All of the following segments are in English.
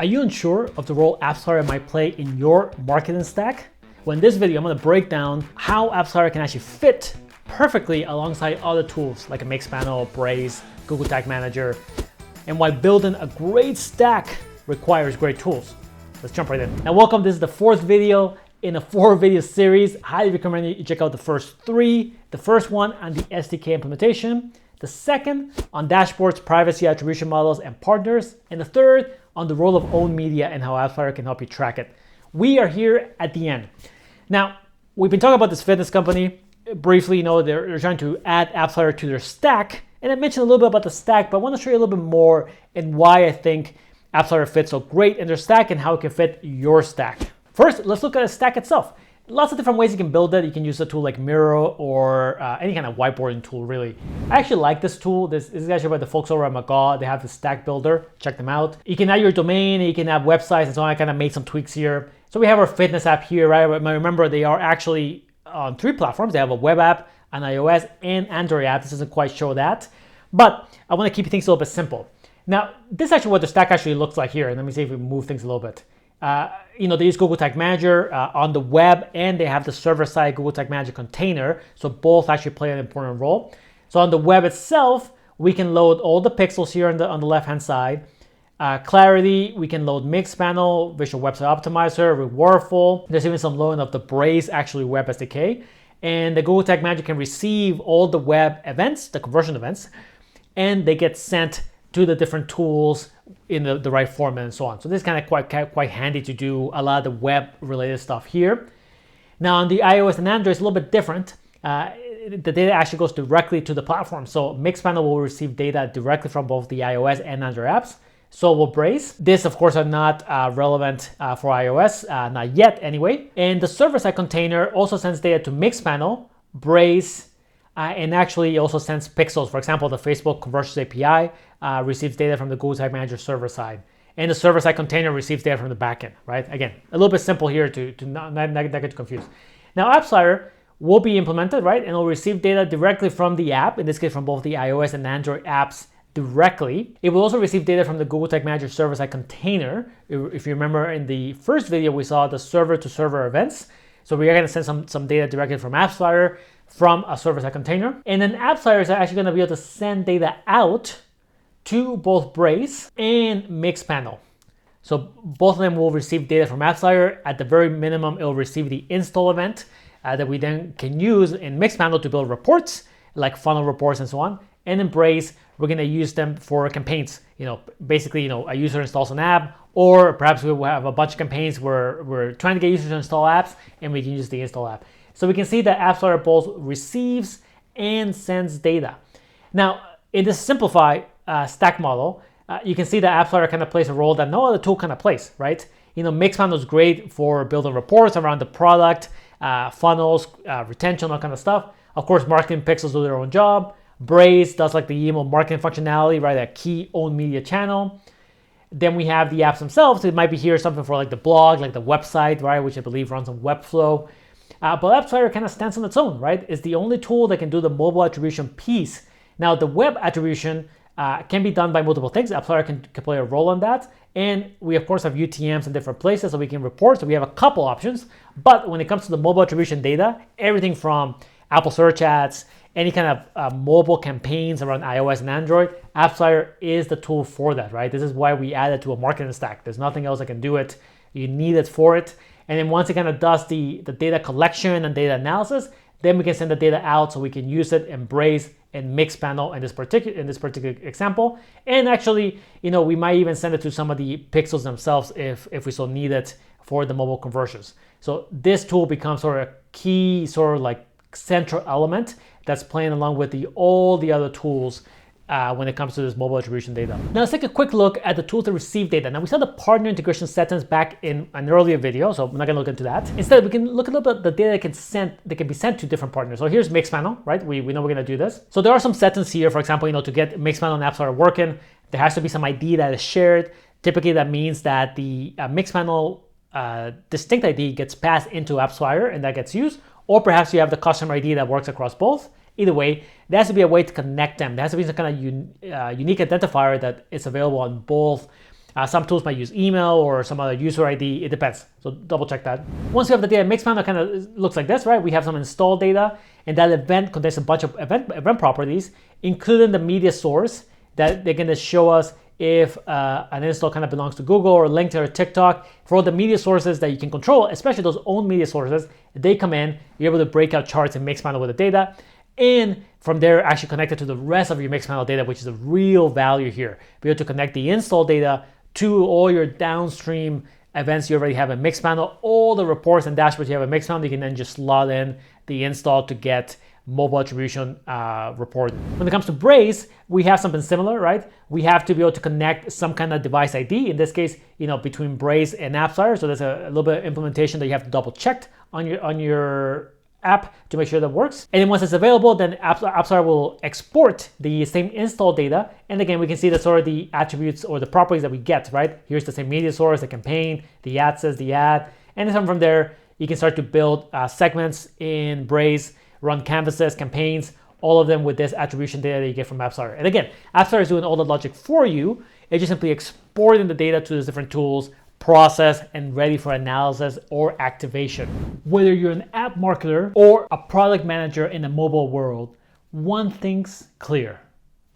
Are you unsure of the role AppsFlyer might play in your marketing stack? Well, in this video, I'm going to break down how AppsFlyer can actually fit perfectly alongside other tools like a Mixpanel, Braze, Google Tag Manager, and why building a great stack requires great tools. Let's jump right in. And welcome, this is the fourth video in a 4-video series. Highly recommend you check out the first 3. The first one on the SDK implementation, the second on dashboards, privacy, attribution models, and partners, and the third on the role of owned media and how AppsFlyer can help you track it. We are here at the end. Now, we've been talking about this fitness company briefly. You know, they're trying to add AppsFlyer to their stack, and I mentioned a little bit about the stack, but I want to show you a little bit more and why I think AppsFlyer fits so great in their stack and how it can fit your stack. First, let's look at the stack itself. Lots of different ways you can build it. You can use a tool like Miro or any kind of whiteboarding tool, really. I actually like this tool. This is actually by the folks over at McGaw. They have the stack builder. Check them out. You can add your domain, you can add websites, and so on. I kind of made some tweaks here. So we have our fitness app here, right? Remember, they are actually on 3 platforms. They have a web app, an iOS, and Android app. This doesn't quite show that, but I want to keep things a little bit simple. Now, this is actually what the stack actually looks like here. And let me see if we move things a little bit. They use Google Tag Manager on the web, and they have the server-side Google Tag Manager container. So both actually play an important role. So on the web itself, we can load all the pixels here on the left-hand side. Clarity, we can load Mixpanel, Visual Website Optimizer, Rewardful. There's even some loading of the Braze actually web SDK. And the Google Tag Manager can receive all the web events, the conversion events, and they get sent to the different tools in the right format and so on. So this is kind of quite handy to do a lot of the web related stuff here. Now on the iOS and Android, it's a little bit different. The data actually goes directly to the platform. So Mixpanel will receive data directly from both the iOS and Android apps. So will Braze. This, of course, are not relevant for iOS, not yet anyway. And the server-side container also sends data to Mixpanel, Braze, and actually also sends pixels. For example, the Facebook Conversions API receives data from the Google Tag Manager server side. And the server-side container receives data from the backend, right? Again, a little bit simple here to not get confused. Now, AppsFlyer will be implemented, right? And it will receive data directly from the app, in this case from both the iOS and Android apps directly. It will also receive data from the Google Tag Manager server-side container. If you remember in the first video, we saw the server-to-server events. So we are going to send some data directly from AppsFlyer from a server-side container. And then AppsFlyer is actually going to be able to send data out to both Braze and Mixpanel. So both of them will receive data from AppsFlyer. At the very minimum, it will receive the install event that we then can use in Mixpanel to build reports, like funnel reports and so on. And in Braze, we're going to use them for campaigns. Basically, a user installs an app, or perhaps we will have a bunch of campaigns where we're trying to get users to install apps, and we can use the install app. So we can see that AppsFlyer both receives and sends data. Now, in this simplified stack model, you can see that AppsFlyer kind of plays a role that no other tool kind of plays, right? Mixpanel is great for building reports around the product, funnels, retention, all kind of stuff. Of course, marketing pixels do their own job. Braze does like the email marketing functionality, right? A key owned media channel. Then we have the apps themselves. It might be here something for like the blog, like the website, right? Which I believe runs on Webflow. But AppsFlyer kind of stands on its own, right? It's the only tool that can do the mobile attribution piece. Now, the web attribution can be done by multiple things. AppsFlyer can play a role in that. And we, of course, have UTMs in different places so we can report. So we have a couple options. But when it comes to the mobile attribution data, everything from Apple search ads, any kind of mobile campaigns around iOS and Android, AppsFlyer is the tool for that, right? This is why we added to a marketing stack. There's nothing else that can do it. You need it for it. And then once it kind of does the data collection and data analysis, then we can send the data out so we can use it in Braze and Mixpanel in this particular example. And actually, we might even send it to some of the pixels themselves if we so need it for the mobile conversions. So this tool becomes sort of a key sort of like central element that's playing along with all the other tools when it comes to this mobile attribution data. Now let's take a quick look at the tools that receive data. Now we saw the partner integration settings back in an earlier video, so I'm not gonna look into that. Instead, we can look a little bit at the data that can be sent to different partners. So here's Mixpanel, right? We know we're gonna do this. So there are some settings here, for example, to get Mixpanel and AppsFlyer working, there has to be some ID that is shared. Typically that means that the Mixpanel distinct ID gets passed into AppsFlyer and that gets used, or perhaps you have the customer ID that works across both. Either way, there has to be a way to connect them. There has to be some kind of unique identifier that is available on both Some tools might use email or some other user ID. It depends. So double check that. Once you have the data Mixpanel, kind of looks like this, right? We have some installed data, and that event contains a bunch of event properties, including the media source that they're going to show us if an install kind of belongs to Google or LinkedIn or TikTok. For all the media sources that you can control, especially those own media sources, they come in, you're able to break out charts in Mixpanel with the data. And from there, actually connect it to the rest of your Mixpanel data, which is a real value here. Be able to connect the install data to all your downstream events you already have in Mixpanel, all the reports and dashboards you have in Mixpanel. You can then just slot in the install to get mobile attribution report. When it comes to Braze, we have something similar, right? We have to be able to connect some kind of device ID. In this case, between Braze and AppsFlyer. So there's a little bit of implementation that you have to double check on your app to make sure that works. And then once it's available, then AppsFlyer will export the same install data. And again, we can see the sort of the attributes or the properties that we get, right? Here's the same media source, the campaign, the ad says, the ad. And then from there, you can start to build segments in Braze, run canvases, campaigns, all of them with this attribution data that you get from AppsFlyer. And again, AppsFlyer is doing all the logic for you. It's just simply exporting the data to these different tools, process, and ready for analysis or activation. Whether you're an app marketer or a product manager in the mobile world, one thing's clear: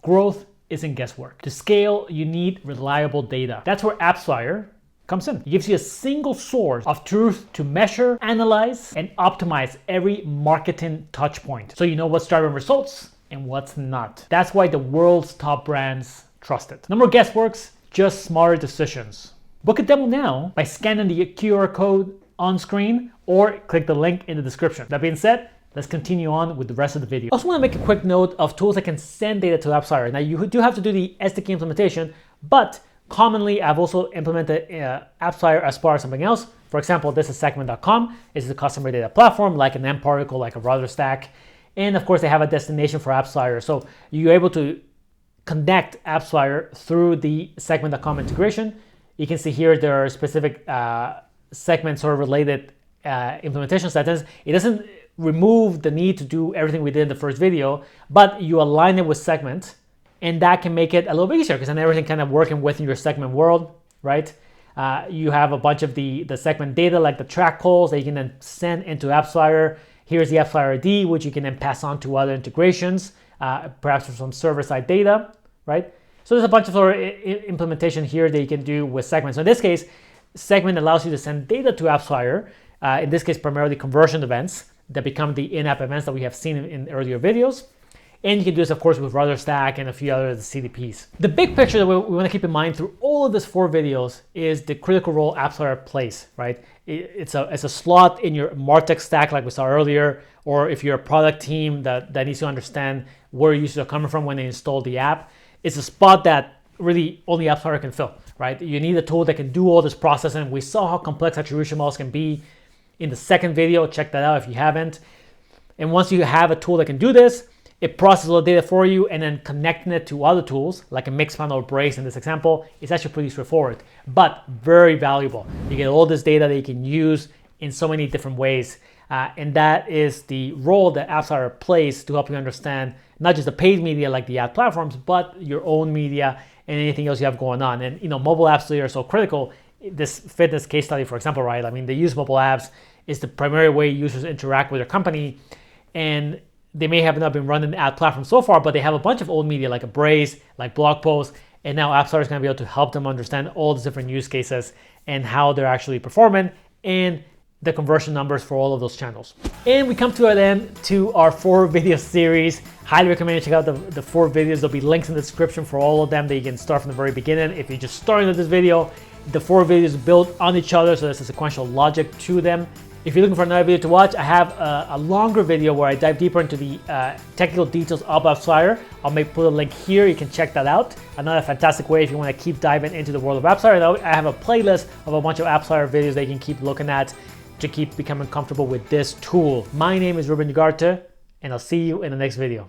growth isn't guesswork. To scale, you need reliable data. That's where AppsFlyer comes in. It gives you a single source of truth to measure, analyze, and optimize every marketing touch point, so you know what's driving results and what's not. That's why the world's top brands trust it. No more guessworks, just smarter decisions. Book a demo now by scanning the QR code on screen or click the link in the description. That being said, let's continue on with the rest of the video. I also want to make a quick note of tools that can send data to AppsFlyer. Now, you do have to do the SDK implementation, but commonly I've also implemented AppsFlyer as part of something else. For example, this is segment.com. This is a customer data platform like an M particle, like a RudderStack. And of course, they have a destination for AppsFlyer. So you're able to connect AppsFlyer through the segment.com integration. You can see here there are specific segment sort of related implementation settings. It doesn't remove the need to do everything we did in the first video, but you align it with segment, and that can make it a little bit easier because then everything kind of working within your segment world, right? You have a bunch of the segment data like the track calls that you can then send into AppsFlyer. Here's the AppsFlyer ID, which you can then pass on to other integrations, perhaps for some server-side data, right? So there's a bunch of sort of implementation here that you can do with segments. So in this case, segment allows you to send data to AppsFlyer. In this case, primarily conversion events that become the in-app events that we have seen in earlier videos. And you can do this, of course, with RudderStack and a few other CDPs. The big picture that we want to keep in mind through all of these 4 videos is the critical role AppsFlyer plays, right? It's a slot in your MarTech stack like we saw earlier, or if you're a product team that needs to understand where users are coming from when they install the app. It's a spot that really only AppsFlyer can fill, right? You need a tool that can do all this processing. We saw how complex attribution models can be in the second video. Check that out if you haven't. And once you have a tool that can do this, it processes all the data for you, and then connecting it to other tools like a Mixpanel or Braze in this example is actually pretty straightforward, but very valuable. You get all this data that you can use in so many different ways. And that is the role that AppsFlyer plays to help you understand not just the paid media like the ad platforms, but your own media and anything else you have going on. And mobile apps today are so critical. This fitness case study, for example, right? I mean, they use mobile apps. It's the primary way users interact with their company, and they may have not been running the ad platform so far, but they have a bunch of old media like a Braze, like blog posts, and now AppsFlyer is going to be able to help them understand all the different use cases and how they're actually performing and the conversion numbers for all of those channels. And we come to an end to our 4 video series. Highly recommend you check out the 4 videos. There'll be links in the description for all of them that you can start from the very beginning. If you're just starting with this video, the 4 videos build on each other, so there's a sequential logic to them. If you're looking for another video to watch, I have a longer video where I dive deeper into the technical details of AppsFlyer. I'll put a link here. You can check that out. Another fantastic way if you want to keep diving into the world of AppsFlyer. I have a playlist of a bunch of AppsFlyer videos that you can keep looking at to keep becoming comfortable with this tool. My name is Ruben Ugarte, and I'll see you in the next video.